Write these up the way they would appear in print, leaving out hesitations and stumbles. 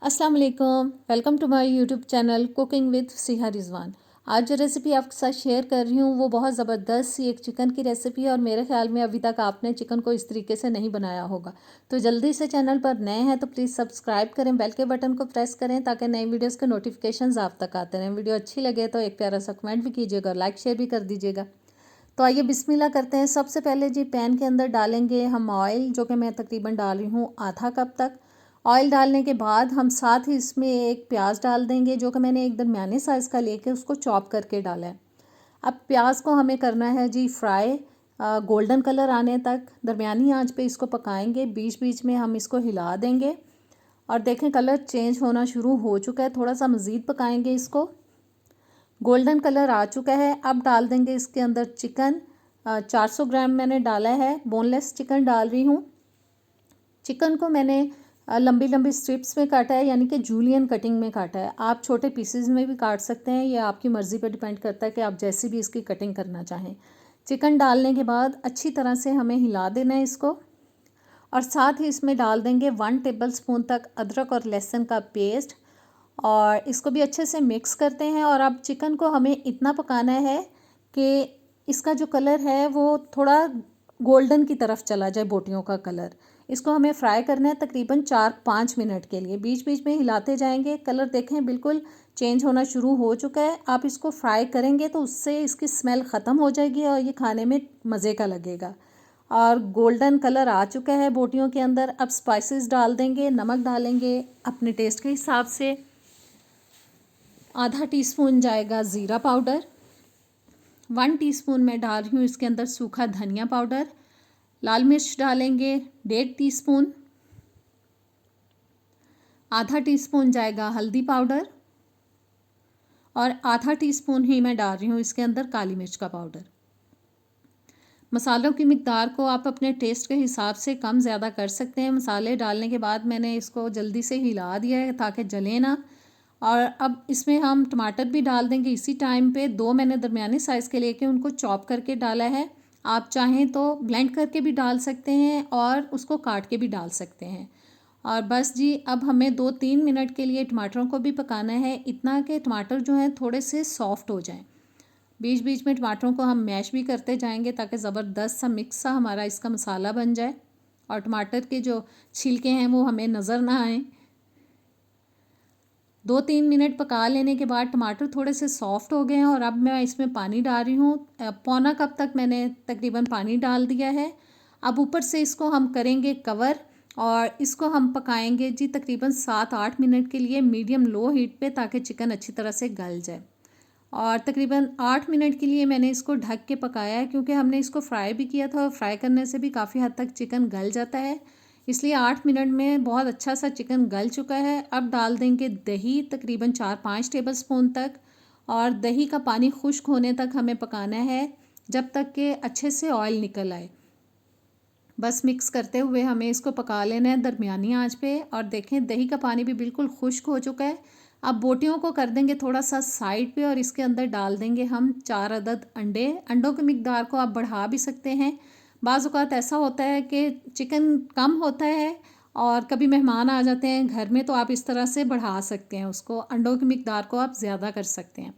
अस्सलाम वालेकुम, welcome to my YouTube channel cooking with Siha Rizwan. आज जो रेसिपी आपके साथ शेयर कर रही हूँ वो बहुत ज़बरदस्त सी एक चिकन की रेसिपी है और मेरे ख्याल में अभी तक आपने चिकन को इस तरीके से नहीं बनाया होगा। तो जल्दी से चैनल पर नए हैं तो प्लीज़ सब्सक्राइब करें, बेल के बटन को प्रेस करें ताकि नई वीडियोज़ के नोटिफिकेशन आप तक आते रहें। वीडियो अच्छी लगे तो एक प्यारा सा कमेंट भी कीजिएगा और लाइक शेयर भी कर दीजिएगा। तो आइए बिस्मिल्लाह करते हैं। सबसे पहले जी पैन के अंदर डालेंगे हम ऑयल, जो कि मैं तकरीबन डाल रही हूँ आधा कप तक। ऑयल डालने के बाद हम साथ ही इसमें एक प्याज डाल देंगे, जो कि मैंने एक दरमियाने साइज़ का लेके उसको चॉप करके डाला है। अब प्याज को हमें करना है जी फ्राई, गोल्डन कलर आने तक दरमियानी आंच पे इसको पकाएंगे। बीच बीच में हम इसको हिला देंगे और देखें कलर चेंज होना शुरू हो चुका है। थोड़ा सा मज़ीद पकाएंगे इसको। गोल्डन कलर आ चुका है। अब डाल देंगे इसके अंदर चिकन। 400 ग्राम मैंने डाला है, बोनलेस चिकन डाल रही हूँ। चिकन को मैंने लंबी लंबी स्ट्रिप्स में काटा है, यानी कि जूलियन कटिंग में काटा है। आप छोटे पीसेस में भी काट सकते हैं, ये आपकी मर्ज़ी पर डिपेंड करता है कि आप जैसी भी इसकी कटिंग करना चाहें। चिकन डालने के बाद अच्छी तरह से हमें हिला देना है इसको और साथ ही इसमें डाल देंगे 1 टेबलस्पून तक अदरक और लहसुन का पेस्ट और इसको भी अच्छे से मिक्स करते हैं। और अब चिकन को हमें इतना पकाना है कि इसका जो कलर है वो थोड़ा गोल्डन की तरफ चला जाए, बोटियों का कलर। इसको हमें फ्राई करना है तकरीबन 4-5 मिनट के लिए। बीच बीच में हिलाते जाएंगे। कलर देखें बिल्कुल चेंज होना शुरू हो चुका है। आप इसको फ्राई करेंगे तो उससे इसकी स्मेल ख़त्म हो जाएगी और ये खाने में मज़े का लगेगा। और गोल्डन कलर आ चुका है बोटियों के अंदर। अब स्पाइसेस डाल देंगे। नमक डालेंगे अपने टेस्ट के हिसाब से। आधा टीस्पून जाएगा ज़ीरा पाउडर। 1 टीस्पून मैं डाल रही हूँ इसके अंदर सूखा धनिया पाउडर। लाल मिर्च डालेंगे 1.5 टीस्पून। आधा टीस्पून जाएगा हल्दी पाउडर और आधा टीस्पून ही मैं डाल रही हूँ इसके अंदर काली मिर्च का पाउडर। मसालों की मिकदार को आप अपने टेस्ट के हिसाब से कम ज़्यादा कर सकते हैं। मसाले डालने के बाद मैंने इसको जल्दी से हिला दिया है ताकि जले ना। और अब इसमें हम टमाटर भी डाल देंगे इसी टाइम पे। 2 मैंने दरमियाने साइज़ के लेके उनको चॉप करके डाला है। आप चाहें तो ब्लेंड करके भी डाल सकते हैं और उसको काट के भी डाल सकते हैं। और बस जी अब हमें 2-3 मिनट के लिए टमाटरों को भी पकाना है, इतना कि टमाटर जो हैं थोड़े से सॉफ्ट हो जाएं। बीच बीच में टमाटरों को हम मैश भी करते जाएंगे ताकि ज़बरदस्त सा मिक्स सा हमारा इसका मसाला बन जाए और टमाटर के जो छिलके हैं वो हमें नज़र ना आए। 2-3 मिनट पका लेने के बाद टमाटर थोड़े से सॉफ्ट हो गए हैं और अब मैं इसमें पानी डाल रही हूँ। पौना कप तक मैंने तकरीबन पानी डाल दिया है। अब ऊपर से इसको हम करेंगे कवर और इसको हम पकाएंगे जी तकरीबन 7-8 मिनट के लिए मीडियम लो हीट पे, ताकि चिकन अच्छी तरह से गल जाए। और तकरीबन 8 मिनट के लिए मैंने इसको ढक के पकाया है, क्योंकि हमने इसको फ्राई भी किया था और फ्राई करने से भी काफ़ी हद तक चिकन गल जाता है, इसलिए 8 मिनट में बहुत अच्छा सा चिकन गल चुका है। अब डाल देंगे दही तकरीबन 4-5 टेबलस्पून तक और दही का पानी खुश्क होने तक हमें पकाना है, जब तक कि अच्छे से ऑयल निकल आए। बस मिक्स करते हुए हमें इसको पका लेना है दरमियानी आंच पे। और देखें दही का पानी भी बिल्कुल खुश्क हो चुका है। अब बोटियों को कर देंगे थोड़ा सा साइड पे और इसके अंदर डाल देंगे हम 4 अदद अंडे। अंडों की मिकदार को आप बढ़ा भी सकते हैं। बाज़ औक़ात ऐसा होता है कि चिकन कम होता है और कभी मेहमान आ जाते हैं घर में, तो आप इस तरह से बढ़ा सकते हैं उसको। अंडों की मिकदार को आप ज़्यादा कर सकते हैं।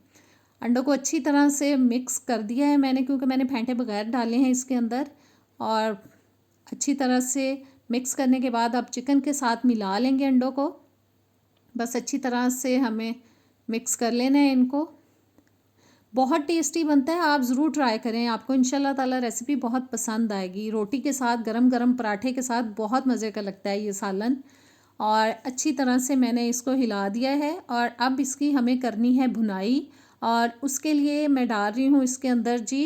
अंडों को अच्छी तरह से मिक्स कर दिया है मैंने, क्योंकि मैंने फेंटे बगैर डाले हैं इसके अंदर। और अच्छी तरह से मिक्स करने के बाद अब चिकन के साथ मिला लेंगे अंडों को। बस अच्छी तरह से हमें मिक्स कर लेना है इनको। बहुत टेस्टी बनता है, आप ज़रूर ट्राई करें। आपको इंशाल्लाह ताला रेसिपी बहुत पसंद आएगी। रोटी के साथ, गरम गरम पराठे के साथ बहुत मज़े का लगता है ये सालन। और अच्छी तरह से मैंने इसको हिला दिया है और अब इसकी हमें करनी है भुनाई। और उसके लिए मैं डाल रही हूँ इसके अंदर जी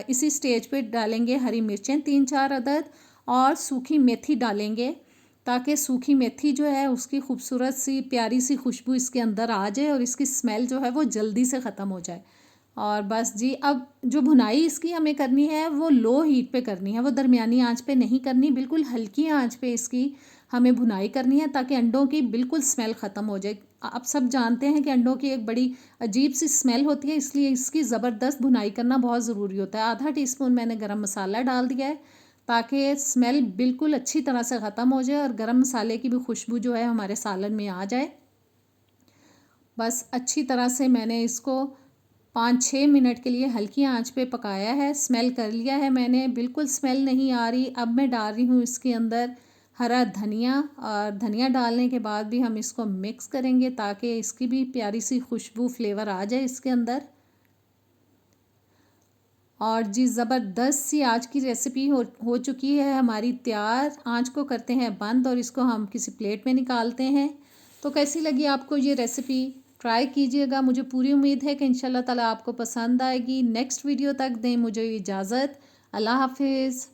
इसी स्टेज पे डालेंगे हरी मिर्चें 3-4 अदद और सूखी मेथी डालेंगे, ताकि सूखी मेथी जो है उसकी खूबसूरत सी प्यारी सी खुशबू इसके अंदर आ जाए और इसकी स्मेल जो है वो जल्दी से ख़त्म हो जाए। और बस जी अब जो भुनाई इसकी हमें करनी है वो लो हीट पे करनी है, वो दरमियानी आंच पे नहीं करनी, बिल्कुल हल्की आंच पे इसकी हमें भुनाई करनी है, ताकि अंडों की बिल्कुल स्मेल ख़त्म हो जाए। आप सब जानते हैं कि अंडों की एक बड़ी अजीब सी स्मेल होती है, इसलिए इसकी ज़बरदस्त भुनाई करना बहुत ज़रूरी होता है। आधा टीस्पून मैंने गरम मसाला डाल दिया है, ताकि स्मेल बिल्कुल अच्छी तरह से ख़त्म हो जाए और गरम मसाले की भी खुशबू जो है हमारे सालन में आ जाए। बस अच्छी तरह से मैंने इसको 5-6 मिनट के लिए हल्की आंच पे पकाया है। स्मेल कर लिया है मैंने, बिल्कुल स्मेल नहीं आ रही। अब मैं डाल रही हूँ इसके अंदर हरा धनिया, और धनिया डालने के बाद भी हम इसको मिक्स करेंगे ताकि इसकी भी प्यारी सी खुशबू फ्लेवर आ जाए इसके अंदर। और जी ज़बरदस्त सी आज की रेसिपी हो चुकी है हमारी तैयार। आंच को करते हैं बंद और इसको हम किसी प्लेट में निकालते हैं। तो कैसी लगी आपको ये रेसिपी? ट्राई कीजिएगा, मुझे पूरी उम्मीद है कि इंशाल्लाह ताला आपको पसंद आएगी। नेक्स्ट वीडियो तक दें मुझे इजाज़त। अल्लाह हाफिज़।